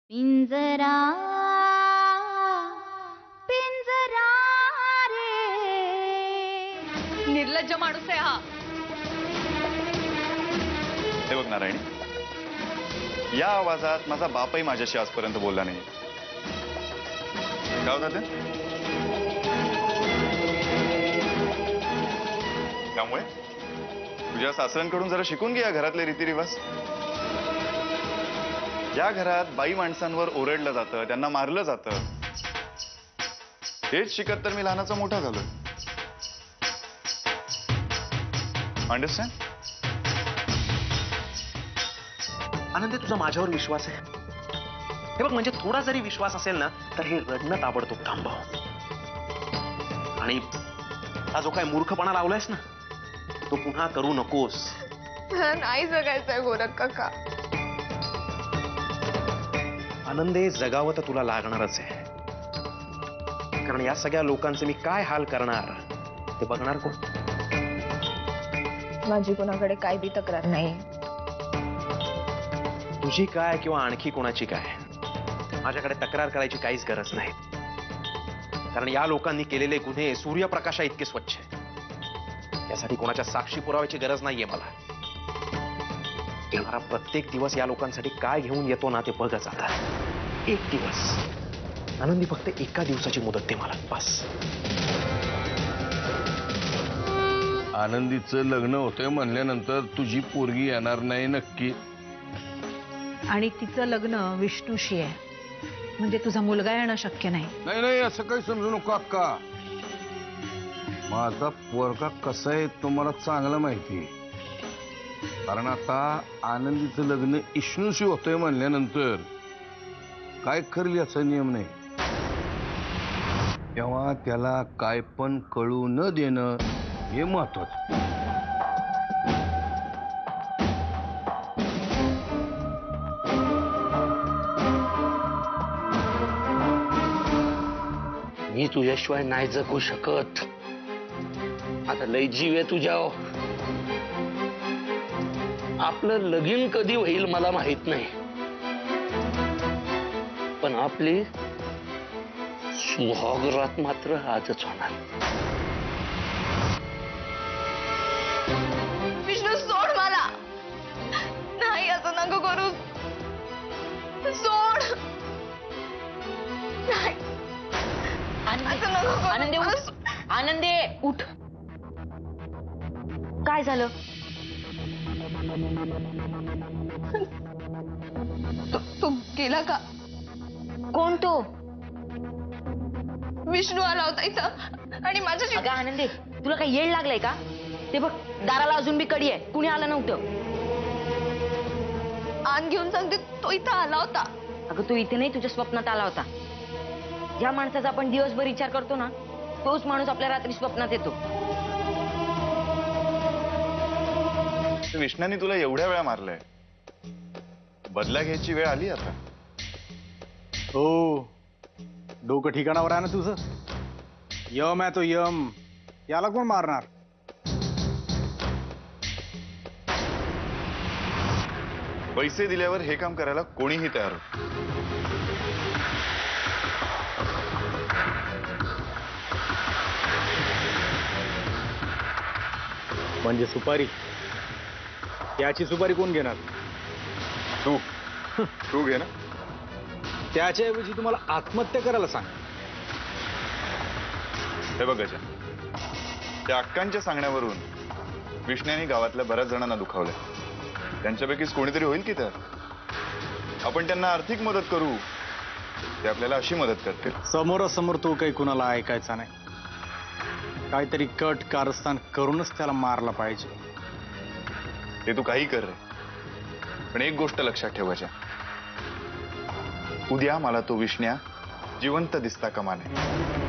पिंजरा पिंजरा रे निर्लज्ज माणूस आहे हा. हे बघ नारायणी, या आवाजात माझा बापही माझ्याशी आजपर्यंत बोलला नाही. काय होतं ते? त्यामुळे तुझ्या सासऱ्यांकडून जरा शिकून घे या घरातले रीतिरिवाज. या घरात बाई माणसांवर ओरडलं जातं, त्यांना मारलं जातं. हेच शिकत तर मी लहानाचा मोठा झालोय. अंडरस्टँड? आनंदी, तुझा माझ्यावर विश्वास आहे? हे बघ, म्हणजे थोडा जरी विश्वास असेल ना तर हे रडणं ताबडतोब थांबव. आणि हा जो काय मूर्खपणा लावलायस ना तो पुन्हा करू नकोस. नाही जगायचंय गोरख काका. आनंदे, जगावं तर तुला लागणारच आहे, कारण या सगळ्या लोकांचे मी काय हाल करणार ते बघणार कोण? माझी कोणाकडे काय बी तक्रार नाही. तुझी काय किंवा आणखी कोणाची काय, माझ्याकडे तक्रार करायची काहीच गरज नाही. कारण या लोकांनी केलेले गुन्हे सूर्यप्रकाशा इतके स्वच्छ आहे. यासाठी कोणाच्या साक्षी पुराव्याची गरज नाहीये मला. येणारा प्रत्येक दिवस या लोकांसाठी काय घेऊन येतो ना ते बघच आता. एक दिवस आनंदी, फक्त एका दिवसाची मुदत दे मला, बस. आनंदीचं लग्न होतंय म्हणल्यानंतर तुझी पोरगी येणार नाही नक्की. आणि तिचं लग्न विष्णूशी आहे, म्हणजे तुझा मुलगा येणं शक्य नाही. नाही नाही, असं काही समजू नको अक्का. माझा पोरगा कसा आहे तुम्हाला चांगलं माहिती आहे. कारण आता आनंदीचं लग्न विष्णूशी होतंय म्हणल्यानंतर काय करेल याचा नियम नाही. तेव्हा त्याला काय पण कळू न देणं हे महत्वाचं. मी तुझ्याशिवाय नाही जगू शकत. आता लय जीव आहे तुझ्यावर. आपलं लगीन कधी होईल मला माहित नाही, पण आपली सुहागरात मात्र आजच होणार. विष्णू, सोड मला. नाही, असं नको करू. सोड. नाही, असं नको करू. आनंदे उठ. आनंदे उठ. काय झालं? तू गेला का? कोण तो? विष्णू आला होता इथं आणि माझ्याशी. अगं आनंदे, तुला काही येड लागलाय का? ते बघ, दाराला अजून बी कडी आहे, कुणी आलं नव्हतं. आण घेऊन सांगते, तो इथं आला होता. अगं, तो इथे नाही, तुझ्या स्वप्नात आला होता. ज्या माणसाचा आपण दिवसभर विचार करतो ना तोच माणूस आपल्या रात्री स्वप्नात येतो. विष्णाने तुला एवढ्या वेळा मारलंय, बदला घ्यायची वेळ आली आता. हो, डोकं ठिकाणावर आहे ना तुझं. यम आहे तो यम, याला कोण मारणार? पैसे दिल्यावर हे काम करायला कोणीही तयार होत. म्हणजे सुपारी, याची सुपारी कोण घेणार? तू तू घे ना. त्याच्याऐवजी तुम्हाला आत्महत्या करायला सांग. हे बघ गजा, त्या अक्कांच्या सांगण्यावरून विष्ण्याने गावातल्या बऱ्याच जणांना दुखावलंय. त्यांच्यापैकीच कोणीतरी होईल की तर आपण त्यांना आर्थिक मदत करू, ते आपल्याला अशी मदत करतील. समोरासमोर तो काही कुणाला ऐकायचा नाही. काहीतरी कट कारस्थान करूनच त्याला मारला पाहिजे. ते तू काही कर रे, पण एक गोष्ट लक्षात ठेवायच्या, उद्या मला तो विष्ण्या जिवंत दिसता कामा नये.